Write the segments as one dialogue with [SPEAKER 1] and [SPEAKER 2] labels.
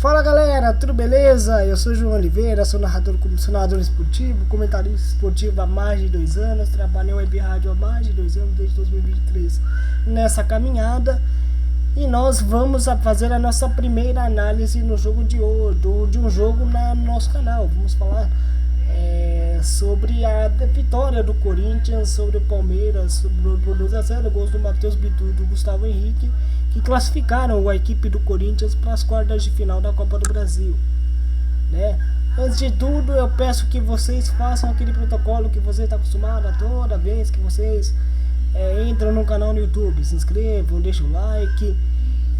[SPEAKER 1] Fala galera, tudo beleza? Eu sou o João Oliveira, sou narrador esportivo, comentarista esportivo há mais de 2 anos, trabalho em web rádio há mais de 2 anos, desde 2023 nessa caminhada. E nós vamos fazer a nossa primeira análise no jogo de hoje, de um jogo no nosso canal. Vamos falar sobre a vitória do Corinthians sobre o Palmeiras, por 2-0, gols do Matheus Bidu e do Gustavo Henrique, que classificaram a equipe do Corinthians para as quartas de final da Copa do Brasil, né? Antes de tudo, eu peço que vocês façam aquele protocolo que você está acostumado a toda vez que vocês entram no canal no YouTube. Se inscrevam, deixem o like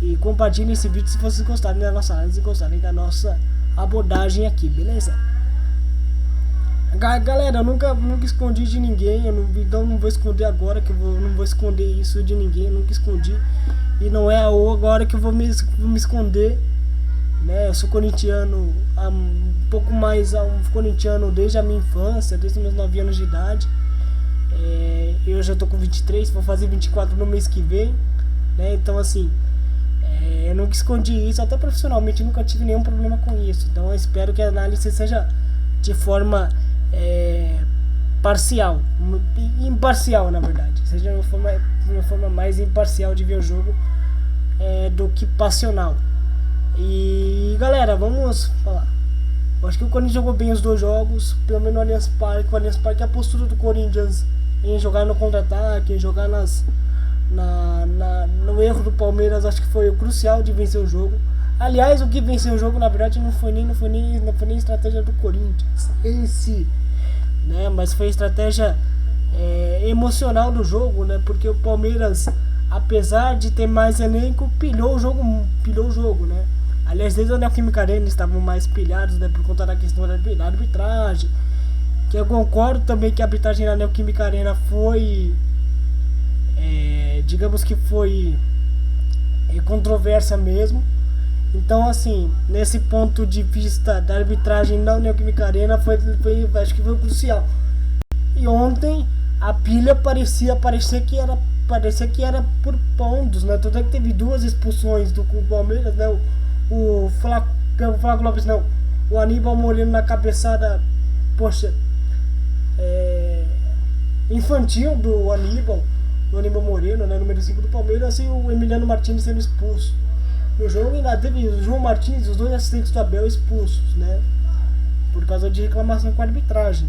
[SPEAKER 1] e compartilhem esse vídeo se vocês gostarem da nossa análise e gostarem da nossa abordagem aqui, beleza? Galera, eu nunca escondi de ninguém, então não vou esconder agora, não vou esconder isso de ninguém, eu nunca escondi. E não é agora que eu vou me esconder, né? Eu sou corintiano há um pouco mais, corintiano desde a minha infância, desde os meus 9 anos de idade. Eu já tô com 23, vou fazer 24 no mês que vem, né? Então assim, eu nunca escondi isso, até profissionalmente nunca tive nenhum problema com isso. Então eu espero que a análise seja de forma parcial, imparcial na verdade, seja uma forma mais imparcial de ver o jogo do que passional. E galera, vamos falar. Eu acho que o Corinthians jogou bem os dois jogos, pelo menos no Allianz Parque. O Allianz Parque, a postura do Corinthians em jogar no contra-ataque, em jogar no erro do Palmeiras, acho que foi o crucial de vencer o jogo. Aliás, o que venceu o jogo na verdade não foi nem estratégia do Corinthians em si, né? Mas foi a estratégia emocional do jogo, né? Porque o Palmeiras, apesar de ter mais elenco, pilhou o jogo, né? Aliás, desde a Neoquímica Arena estavam mais pilhados, né? Por conta da questão da arbitragem, que eu concordo também que a arbitragem na Neoquímica Arena foi, digamos que foi controvérsia mesmo. Então assim, nesse ponto de vista da arbitragem na Neoquímica Arena acho que foi crucial. E ontem a pilha parecia que era por pontos, né? Tanto é que teve 2 expulsões do Palmeiras, né? O Flávio Lopes não, o Aníbal Moreno na cabeçada, poxa, infantil do Aníbal Moreno, né? Número 5 do Palmeiras, e o Emiliano Martins sendo expulso. No jogo ainda teve o João Martins, os 2 assistentes do Abel expulsos, né? Por causa de reclamação com a arbitragem,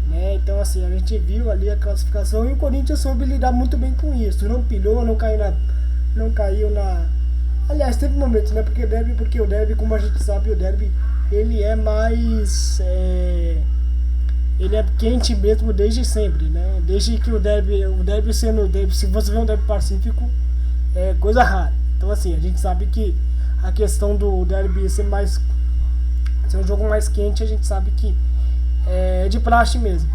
[SPEAKER 1] né? Então assim, a gente viu ali a classificação e o Corinthians soube lidar muito bem com isso. Não pilhou, não caiu na... Aliás, teve momentos, né? Porque o derby, como a gente sabe, o derby ele é mais... ele é quente mesmo desde sempre, né? Desde que o derby sendo o derby, se você vê um derby pacífico, é coisa rara. Então assim, a gente sabe que a questão do derby ser um jogo mais quente, a gente sabe que é de praxe mesmo.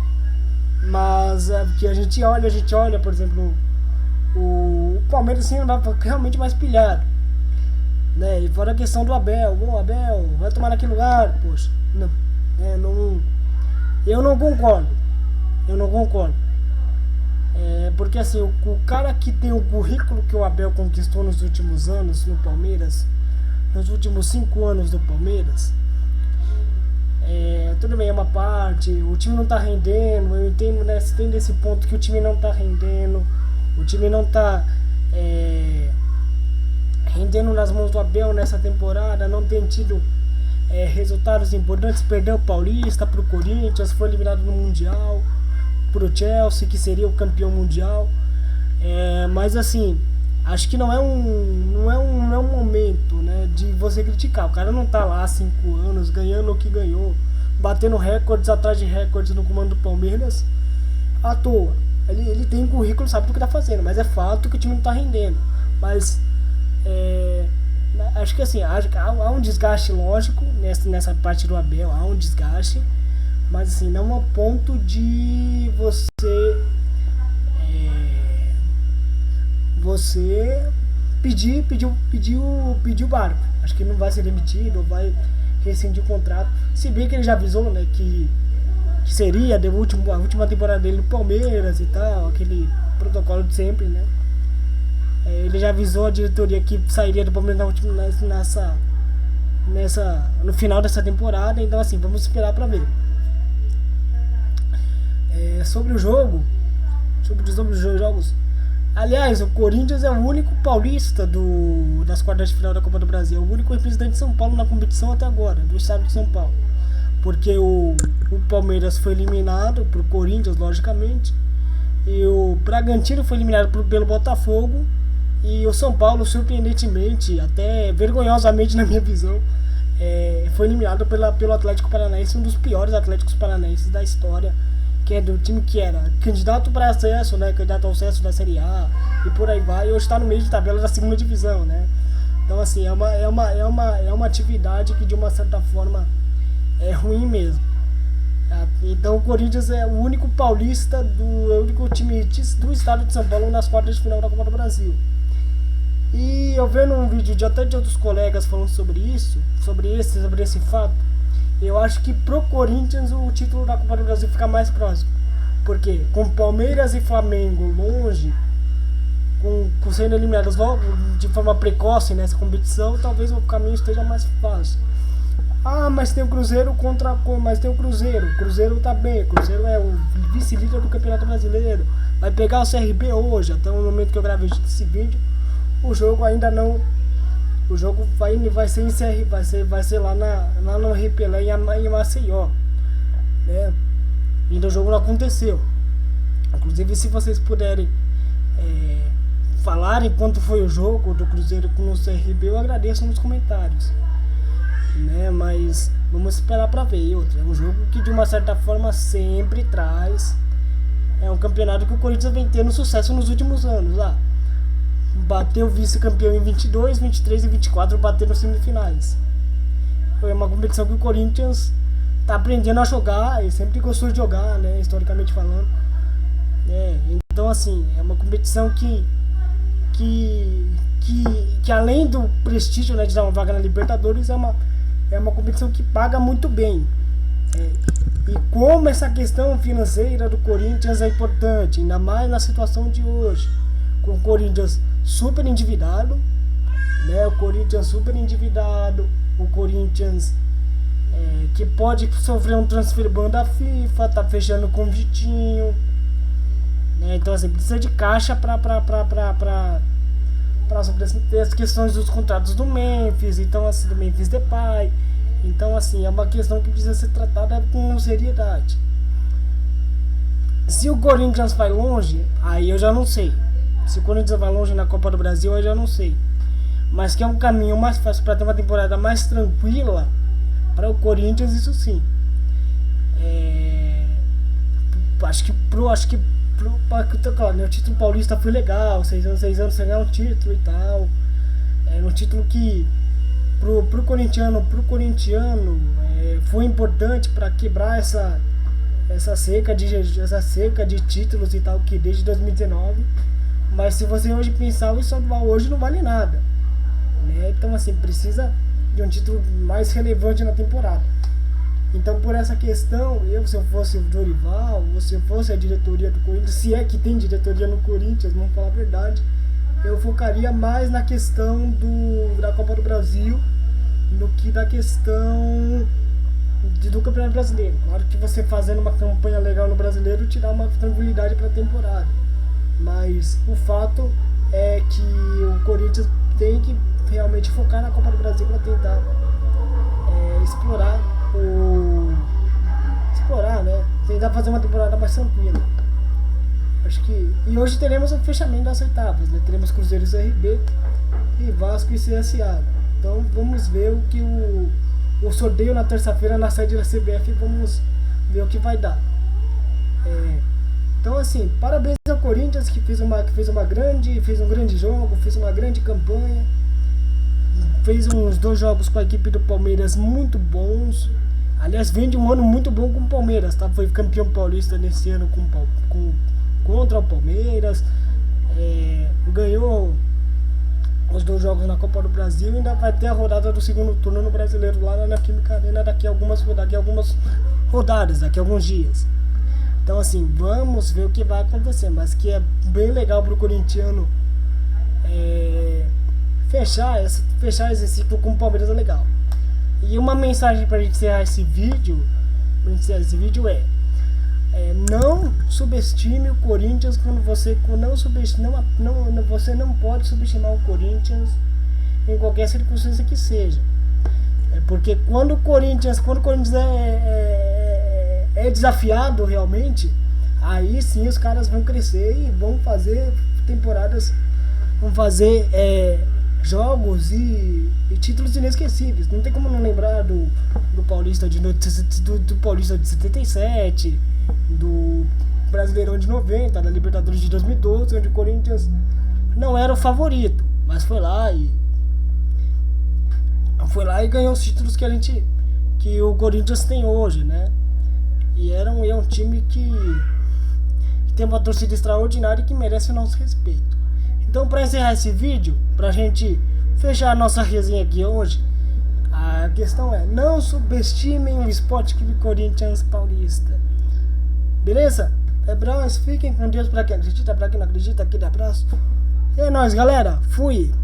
[SPEAKER 1] Mas que a gente olha, por exemplo, o Palmeiras assim andava realmente mais pilhado, né? E fora a questão do Abel, Abel vai tomar naquele lugar, poxa, eu não concordo. Porque assim, o cara que tem o currículo que o Abel conquistou nos últimos anos no Palmeiras, nos últimos 5 anos do Palmeiras, tudo bem, é uma parte, o time não tá rendendo, eu entendo, né? Você tem desse ponto que o time não tá rendendo, o time não tá rendendo nas mãos do Abel nessa temporada, não tem tido resultados importantes, perdeu o Paulista pro Corinthians, foi eliminado no Mundial pro Chelsea, que seria o campeão mundial. Mas assim, acho que não é um momento, né, de você criticar. O cara não tá lá há 5 anos ganhando o que ganhou, batendo recordes atrás de recordes no comando do Palmeiras à toa. Ele tem um currículo, sabe do que tá fazendo, mas é fato que o time não tá rendendo. Mas acho que assim, há um desgaste lógico nessa parte do Abel, há um desgaste, mas assim, não ao ponto de você pedir o barco. Acho que não vai ser demitido, vai rescindir o contrato, se bem que ele já avisou, né, que seria a última temporada dele no Palmeiras e tal, aquele protocolo de sempre, né? Ele já avisou a diretoria que sairia do Palmeiras no final dessa temporada. Então assim, vamos esperar para ver. Sobre o jogo, sobre os jogos. Aliás, o Corinthians é o único paulista das quartas de final da Copa do Brasil, é o único representante de São Paulo na competição até agora, do estado de São Paulo. Porque o Palmeiras foi eliminado pro Corinthians, logicamente, e o Bragantino foi eliminado pelo Botafogo, e o São Paulo, surpreendentemente, até vergonhosamente na minha visão, foi eliminado pelo Atlético Paranaense, um dos piores Atléticos Paranaenses da história, que é do time que era candidato para acesso, né, candidato ao acesso da Série A e por aí vai, e hoje está no meio de tabela da segunda divisão, né? Então assim, é uma atividade que de uma certa forma é ruim mesmo. Então o Corinthians é o único paulista, o único time do estado de São Paulo nas quartas de final da Copa do Brasil. E eu vendo um vídeo até de outros colegas falando sobre isso, sobre esse fato, eu acho que pro Corinthians o título da Copa do Brasil fica mais próximo. Porque com Palmeiras e Flamengo longe, com sendo eliminados logo de forma precoce nessa competição, talvez o caminho esteja mais fácil. Mas tem o Cruzeiro mas tem o Cruzeiro. O Cruzeiro tá bem, o Cruzeiro é o vice-líder do Campeonato Brasileiro. Vai pegar o CRB hoje, até o momento que eu gravei esse vídeo. O jogo ainda não. O jogo vai ser em vai ser lá no Repelé em Maceió, né? Ainda o jogo não aconteceu. Inclusive, se vocês puderem falarem quanto foi o jogo do Cruzeiro com o CRB, eu agradeço nos comentários, né? Mas vamos esperar para ver. E outra, é um jogo que de uma certa forma sempre traz. É um campeonato que o Corinthians vem tendo sucesso nos últimos anos lá. Bateu o vice-campeão em 22, 23 e 24, bateu nas semifinais. Foi uma competição que o Corinthians tá aprendendo a jogar e sempre gostou de jogar, né, historicamente falando. Então assim, é uma competição que além do prestígio, né, de dar uma vaga na Libertadores, é uma competição que paga muito bem. E como essa questão financeira do Corinthians é importante, ainda mais na situação de hoje, com o Corinthians super endividado, né? O Corinthians que pode sofrer um transfer ban da FIFA, tá fechando com o Vitinho, né? Então assim, precisa de caixa para ter as questões dos contratos do Memphis, então assim, do Memphis Depay. Então assim, é uma questão que precisa ser tratada com seriedade. Se o Corinthians vai longe, aí eu já não sei. Se o Corinthians vai longe na Copa do Brasil, eu já não sei. Mas que é um caminho mais fácil para ter uma temporada mais tranquila para o Corinthians, isso sim. Acho que claro, né, o título paulista foi legal, 6 anos sem ganhar um título e tal. É um título que pro corintiano foi importante para quebrar essa seca de títulos e tal, que desde 2019. Mas se você hoje pensar, o estadual hoje não vale nada, né? Então assim, precisa de um título mais relevante na temporada. Então por essa questão, se eu fosse o Dorival, ou se eu fosse a diretoria do Corinthians, se é que tem diretoria no Corinthians, vamos falar a verdade, eu focaria mais na questão da Copa do Brasil do que da questão do Campeonato Brasileiro. Claro que você fazendo uma campanha legal no Brasileiro te dá uma tranquilidade para a temporada. Mas o fato é que o Corinthians tem que realmente focar na Copa do Brasil para tentar explorar, né? Tentar fazer uma temporada mais tranquila. Acho que e hoje teremos o fechamento das oitavas, né? Teremos Cruzeiro e CRB e Vasco e CSA. Então vamos ver o que o sorteio na terça-feira na sede da CBF, vamos ver o que vai dar. Então assim, parabéns ao Corinthians que fez um grande jogo, fez uma grande campanha, fez uns 2 jogos com a equipe do Palmeiras muito bons. Aliás, vem de um ano muito bom com o Palmeiras, tá? Foi campeão paulista nesse ano contra o Palmeiras, ganhou os 2 jogos na Copa do Brasil e ainda vai ter a rodada do segundo turno no Brasileiro lá na Neoquímica Arena daqui a algumas rodadas, daqui a alguns dias. Então assim, vamos ver o que vai acontecer, mas que é bem legal pro corintiano fechar esse ciclo com o Palmeiras é legal. E uma mensagem pra gente encerrar esse vídeo, não subestime o Corinthians quando você você não pode subestimar o Corinthians em qualquer circunstância que seja. Porque quando o Corinthians é desafiado realmente, aí sim os caras vão crescer e vão fazer temporadas, vão fazer jogos e títulos inesquecíveis. Não tem como não lembrar do Paulista do Paulista de 77, do Brasileirão de 90, da Libertadores de 2012, onde o Corinthians não era o favorito, mas foi lá e ganhou os títulos que o Corinthians tem hoje, né? E é um time que tem uma torcida extraordinária e que merece o nosso respeito. Então, para encerrar esse vídeo, pra gente fechar a nossa resenha aqui hoje, a questão é: não subestimem o Sport Clube Corinthians Paulista. Beleza? É bros, fiquem com Deus, pra quem acredita, pra quem não acredita, aquele abraço. E é nóis, galera. Fui!